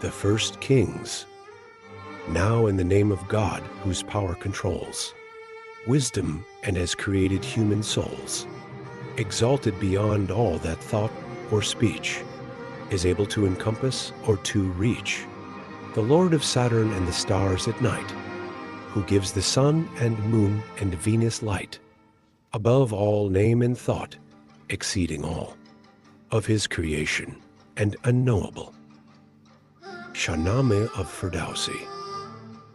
The first kings, now in the name of God, whose power controls wisdom and has created human souls, exalted beyond all that thought or speech is able to encompass or to reach, the Lord of Saturn and the stars at night, who gives the sun and moon and Venus light, above all name and thought, exceeding all of his creation and unknowable. Shahnameh of Ferdowsi.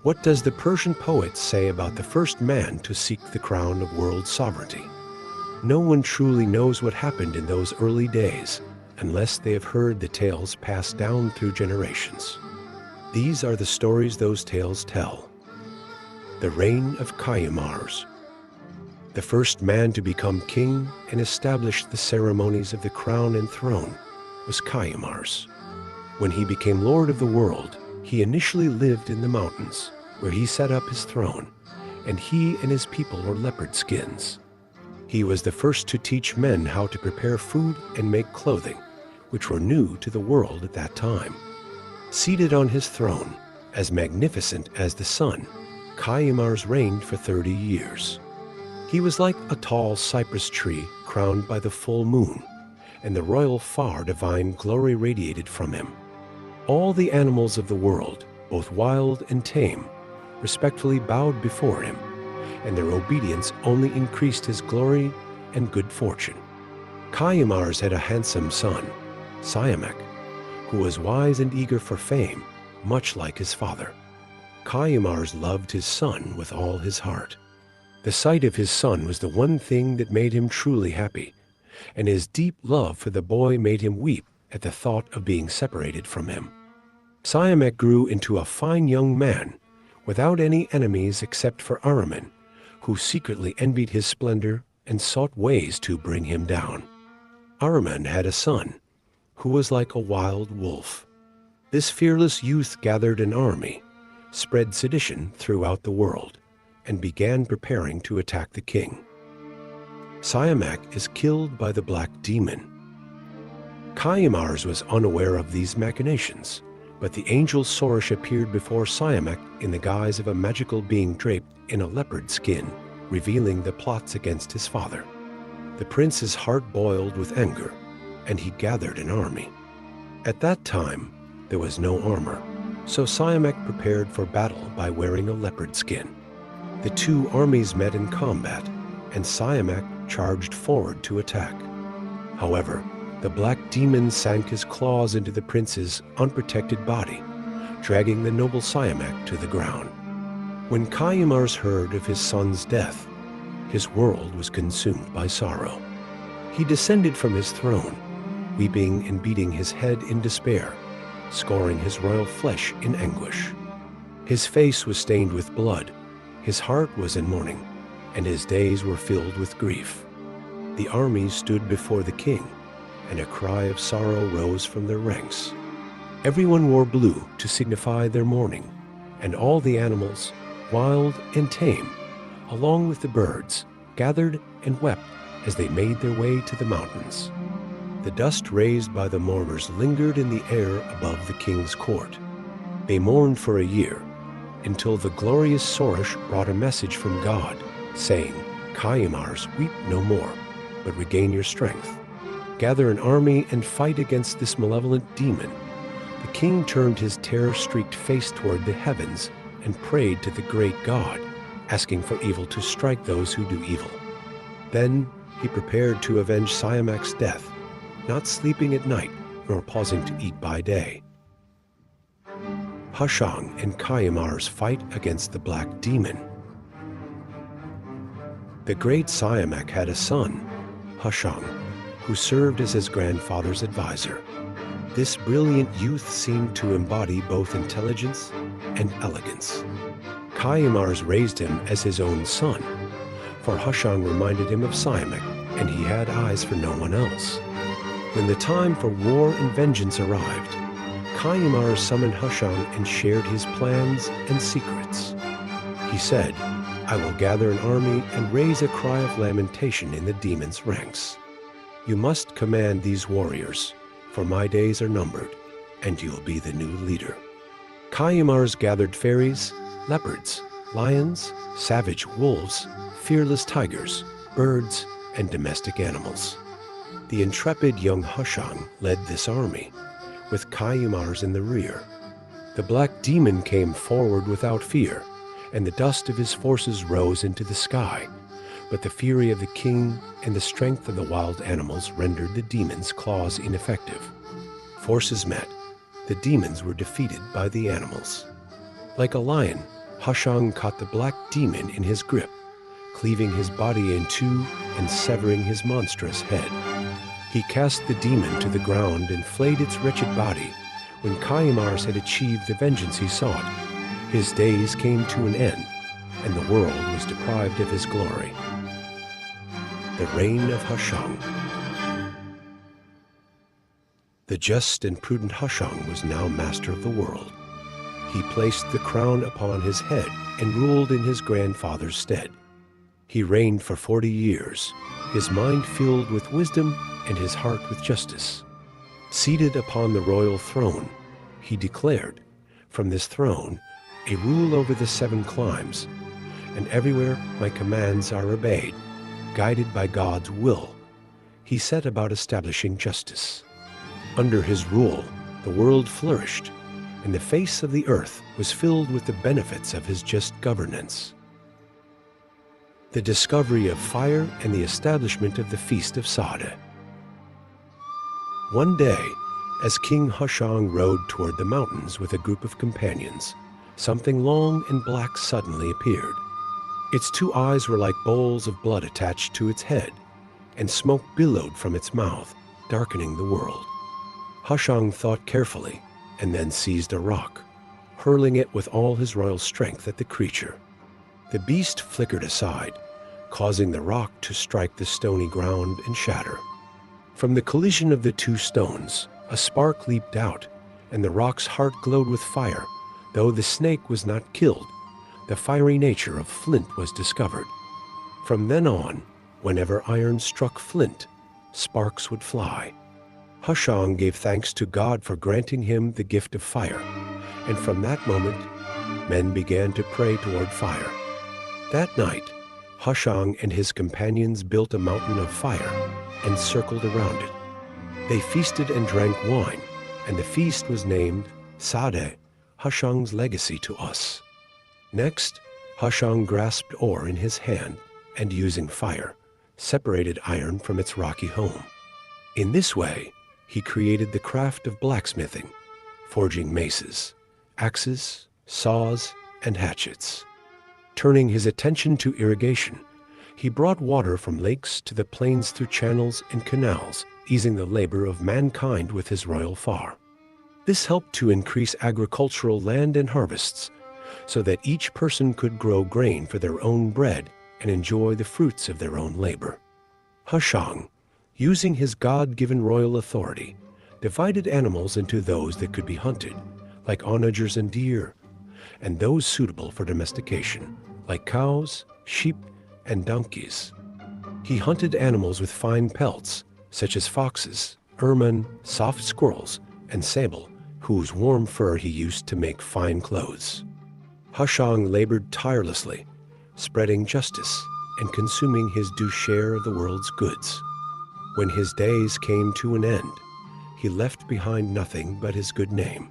What does the Persian poet say about the first man to seek the crown of world sovereignty? No one truly knows what happened in those early days unless they have heard the tales passed down through generations. These are the stories those tales tell. The Reign of Kayumars. The first man to become king and establish the ceremonies of the crown and throne was Kayumars. When he became lord of the world, he initially lived in the mountains, where he set up his throne, and he and his people wore leopard skins. He was the first to teach men how to prepare food and make clothing, which were new to the world at that time. Seated on his throne, as magnificent as the sun, Kayumars reigned for 30 years. He was like a tall cypress tree crowned by the full moon, and the royal far divine glory radiated from him. All the animals of the world, both wild and tame, respectfully bowed before him, and their obedience only increased his glory and good fortune. Kayumars had a handsome son, Siamak, who was wise and eager for fame, much like his father. Kayumars loved his son with all his heart. The sight of his son was the one thing that made him truly happy, and his deep love for the boy made him weep at the thought of being separated from him. Siamak grew into a fine young man, without any enemies except for Ahriman, who secretly envied his splendor and sought ways to bring him down. Ahriman had a son, who was like a wild wolf. This fearless youth gathered an army, spread sedition throughout the world, and began preparing to attack the king. Siamak is killed by the Black Demon. Kayumars was unaware of these machinations, but the angel Sorosh appeared before Siamak in the guise of a magical being draped in a leopard skin, revealing the plots against his father. The prince's heart boiled with anger, and he gathered an army. At that time, there was no armor, so Siamak prepared for battle by wearing a leopard skin. The two armies met in combat, and Siamak charged forward to attack. However, the Black Demon sank his claws into the prince's unprotected body, dragging the noble Siamak to the ground. When Kayumars heard of his son's death, his world was consumed by sorrow. He descended from his throne, weeping and beating his head in despair, scoring his royal flesh in anguish. His face was stained with blood, his heart was in mourning, and his days were filled with grief. The armies stood before the king, and a cry of sorrow rose from their ranks. Everyone wore blue to signify their mourning, and all the animals, wild and tame, along with the birds, gathered and wept as they made their way to the mountains. The dust raised by the mourners lingered in the air above the king's court. They mourned for a year, until the glorious Sorosh brought a message from God, saying, "Kayumars, weep no more, but regain your strength. Gather an army and fight against this malevolent demon." The king turned his terror-streaked face toward the heavens and prayed to the great God, asking for evil to strike those who do evil. Then he prepared to avenge Siamak's death, not sleeping at night nor pausing to eat by day. Hushang and Kayumars fight against the Black Demon. The great Siamak had a son, Hushang, who served as his grandfather's advisor. This brilliant youth seemed to embody both intelligence and elegance. Kayumars raised him as his own son, for Hushang reminded him of Siamak, and he had eyes for no one else. When the time for war and vengeance arrived, Kayumars summoned Hushang and shared his plans and secrets. He said, "I will gather an army and raise a cry of lamentation in the demon's ranks. You must command these warriors, for my days are numbered, and you'll be the new leader. Kayumars gathered fairies, leopards, lions, savage wolves, fearless tigers, birds, and domestic animals. The intrepid young Hushang led this army, with Kayumars in the rear. The black demon came forward without fear, and the dust of his forces rose into the sky. But the fury of the king and the strength of the wild animals rendered the demon's claws ineffective. Forces met. The demons were defeated by the animals. Like a lion, Hushang caught the black demon in his grip, cleaving his body in two and severing his monstrous head. He cast the demon to the ground and flayed its wretched body. When Kayumars had achieved the vengeance he sought, his days came to an end, and the world was deprived of his glory. The Reign of Hushang. The just and prudent Hushang was now master of the world. He placed the crown upon his head and ruled in his grandfather's stead. He reigned for 40 years, his mind filled with wisdom and his heart with justice. Seated upon the royal throne, he declared, from this throne, a rule over the 7 climes, and everywhere my commands are obeyed, guided by God's will. He set about establishing justice. Under his rule, the world flourished, and the face of the earth was filled with the benefits of his just governance. The discovery of fire and the establishment of the Feast of Sadeh. One day, as King Hushang rode toward the mountains with a group of companions, something long and black suddenly appeared. Its 2 eyes were like bowls of blood attached to its head, and smoke billowed from its mouth, darkening the world. Hushang thought carefully, and then seized a rock, hurling it with all his royal strength at the creature. The beast flickered aside, causing the rock to strike the stony ground and shatter. From the collision of the 2 stones, a spark leaped out, and the rock's heart glowed with fire. Though the snake was not killed, the fiery nature of flint was discovered. From then on, whenever iron struck flint, sparks would fly. Hushang gave thanks to God for granting him the gift of fire, and from that moment, men began to pray toward fire. That night, Hushang and his companions built a mountain of fire and circled around it. They feasted and drank wine, and the feast was named Sadeh, Hushang's legacy to us. Next, Hushang grasped ore in his hand and, using fire, separated iron from its rocky home. In this way, he created the craft of blacksmithing, forging maces, axes, saws, and hatchets. Turning his attention to irrigation, he brought water from lakes to the plains through channels and canals, easing the labor of mankind with his royal far. This helped to increase agricultural land and harvests, so that each person could grow grain for their own bread and enjoy the fruits of their own labor. Hushang, using his God-given royal authority, divided animals into those that could be hunted, like onagers and deer, and those suitable for domestication, like cows, sheep, and donkeys. He hunted animals with fine pelts, such as foxes, ermine, soft squirrels, and sable, whose warm fur he used to make fine clothes. Hushang labored tirelessly, spreading justice and consuming his due share of the world's goods. When his days came to an end, he left behind nothing but his good name.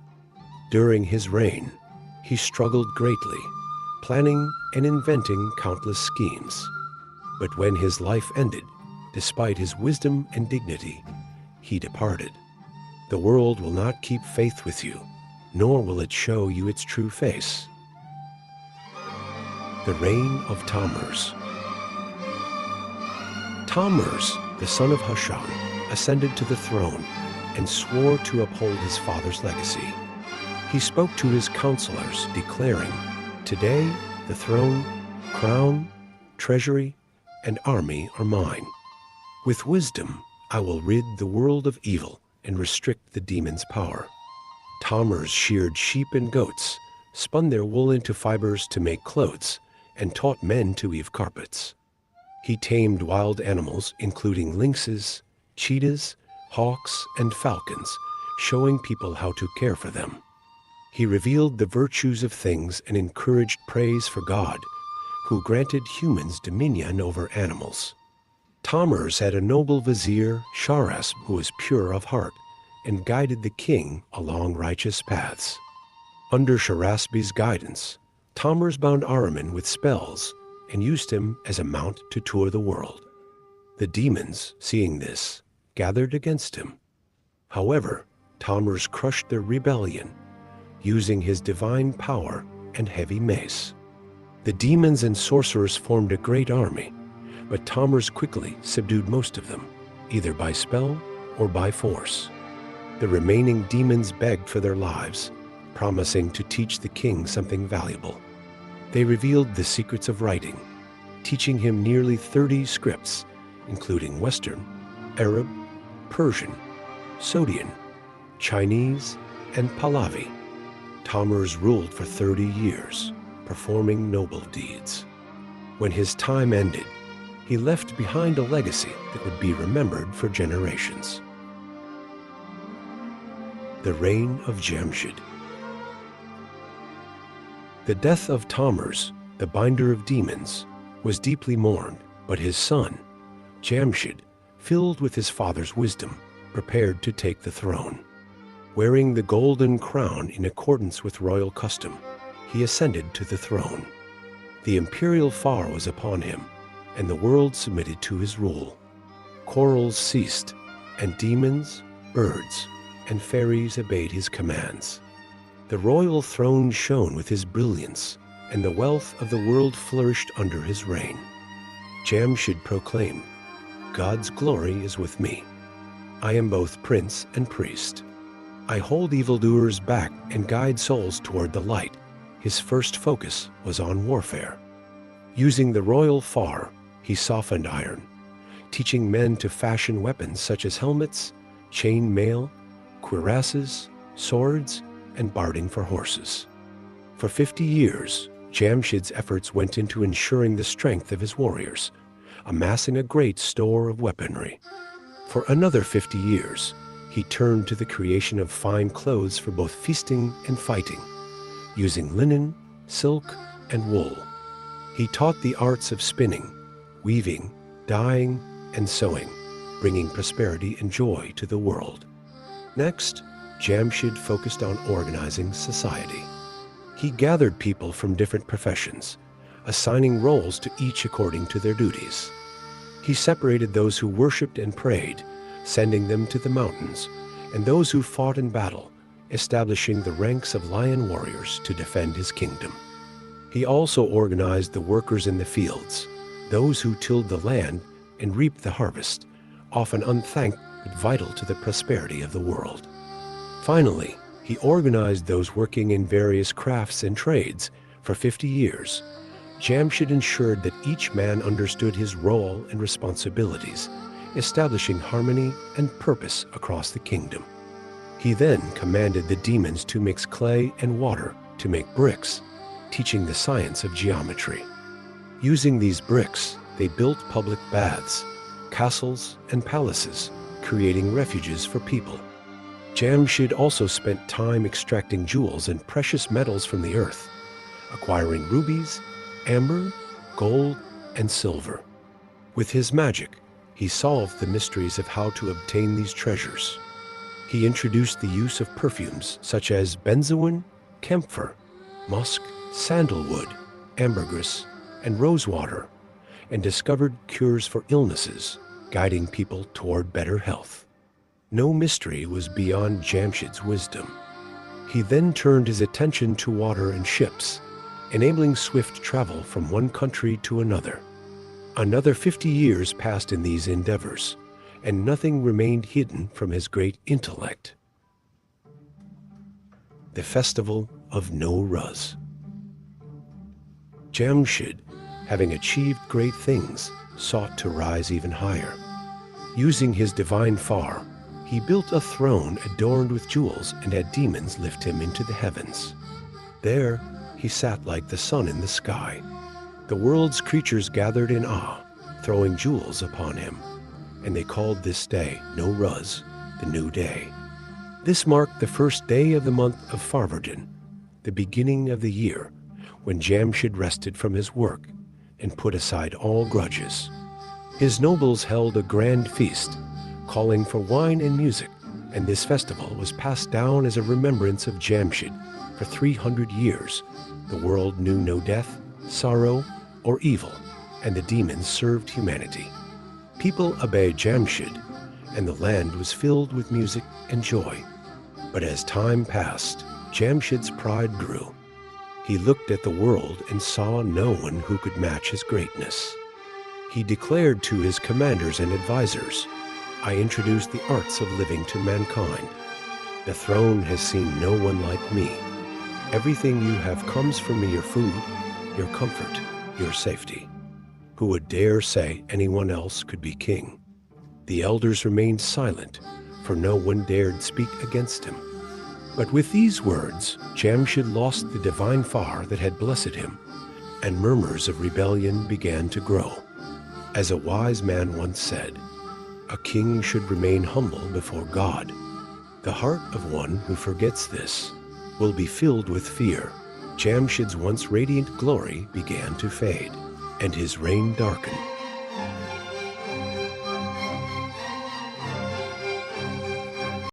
During his reign, he struggled greatly, planning and inventing countless schemes. But when his life ended, despite his wisdom and dignity, he departed. The world will not keep faith with you, nor will it show you its true face. The Reign of Tahmures. Tahmures, the son of Hushang, ascended to the throne and swore to uphold his father's legacy. He spoke to his counselors, declaring, "Today the throne, crown, treasury, and army are mine. With wisdom I will rid the world of evil and restrict the demon's power." Tahmures sheared sheep and goats, spun their wool into fibers to make clothes, and taught men to weave carpets. He tamed wild animals, including lynxes, cheetahs, hawks, and falcons, showing people how to care for them. He revealed the virtues of things and encouraged praise for God, who granted humans dominion over animals. Tahmures had a noble vizier, Shahrasp, who was pure of heart and guided the king along righteous paths. Under Shahrasp's guidance, Tahmures bound Ahriman with spells and used him as a mount to tour the world. The demons, seeing this, gathered against him. However, Tahmures crushed their rebellion, using his divine power and heavy mace. The demons and sorcerers formed a great army, but Tahmures quickly subdued most of them, either by spell or by force. The remaining demons begged for their lives, promising to teach the king something valuable. They revealed the secrets of writing, teaching him nearly 30 scripts, including Western, Arab, Persian, Sogdian, Chinese, and Pahlavi. Tahmures ruled for 30 years, performing noble deeds. When his time ended, he left behind a legacy that would be remembered for generations. The Reign of Jamshid. The death of Tahmures, the binder of demons, was deeply mourned, but his son, Jamshid, filled with his father's wisdom, prepared to take the throne. Wearing the golden crown in accordance with royal custom, he ascended to the throne. The imperial far was upon him, and the world submitted to his rule. Quarrels ceased, and demons, birds, and fairies obeyed his commands. The royal throne shone with his brilliance, and the wealth of the world flourished under his reign. Jamshid proclaimed, "God's glory is with me. I am both prince and priest. I hold evildoers back and guide souls toward the light." His first focus was on warfare. Using the royal far, he softened iron, teaching men to fashion weapons such as helmets, chain mail, cuirasses, swords, and barding for horses. For 50 years, Jamshid's efforts went into ensuring the strength of his warriors, amassing a great store of weaponry. For another 50 years, he turned to the creation of fine clothes for both feasting and fighting, using linen, silk, and wool. He taught the arts of spinning, weaving, dyeing, and sewing, bringing prosperity and joy to the world. Next, Jamshid focused on organizing society. He gathered people from different professions, assigning roles to each according to their duties. He separated those who worshipped and prayed, sending them to the mountains, and those who fought in battle, establishing the ranks of lion warriors to defend his kingdom. He also organized the workers in the fields, those who tilled the land and reaped the harvest, often unthanked but vital to the prosperity of the world. Finally, he organized those working in various crafts and trades. For 50 years, Jamshid ensured that each man understood his role and responsibilities, establishing harmony and purpose across the kingdom. He then commanded the demons to mix clay and water to make bricks, teaching the science of geometry. Using these bricks, they built public baths, castles, and palaces, creating refuges for people. Jamshid also spent time extracting jewels and precious metals from the earth, acquiring rubies, amber, gold, and silver. With his magic, he solved the mysteries of how to obtain these treasures. He introduced the use of perfumes such as benzoin, camphor, musk, sandalwood, ambergris, and rosewater, and discovered cures for illnesses, guiding people toward better health. No mystery was beyond Jamshid's wisdom. He then turned his attention to water and ships, enabling swift travel from one country to another. Another 50 years passed in these endeavors, and nothing remained hidden from his great intellect. The Festival of Nowruz. Jamshid, having achieved great things, sought to rise even higher. Using his divine far, he built a throne adorned with jewels and had demons lift him into the heavens. There, he sat like the sun in the sky. The world's creatures gathered in awe, throwing jewels upon him, and they called this day Nowruz, the new day. This marked the first day of the month of Farvardin, the beginning of the year, when Jamshid rested from his work and put aside all grudges. His nobles held a grand feast, calling for wine and music, and this festival was passed down as a remembrance of Jamshid. For 300 years, the world knew no death, sorrow, or evil, and the demons served humanity. People obeyed Jamshid, and the land was filled with music and joy. But as time passed, Jamshid's pride grew. He looked at the world and saw no one who could match his greatness. He declared to his commanders and advisors, "I introduced the arts of living to mankind. The throne has seen no one like me. Everything you have comes from me, your food, your comfort, your safety." Who would dare say anyone else could be king? The elders remained silent, for no one dared speak against him. But with these words, Jamshid lost the divine fire that had blessed him, and murmurs of rebellion began to grow. As a wise man once said, "A king should remain humble before God." The heart of one who forgets this will be filled with fear. Jamshid's once radiant glory began to fade, and his reign darkened.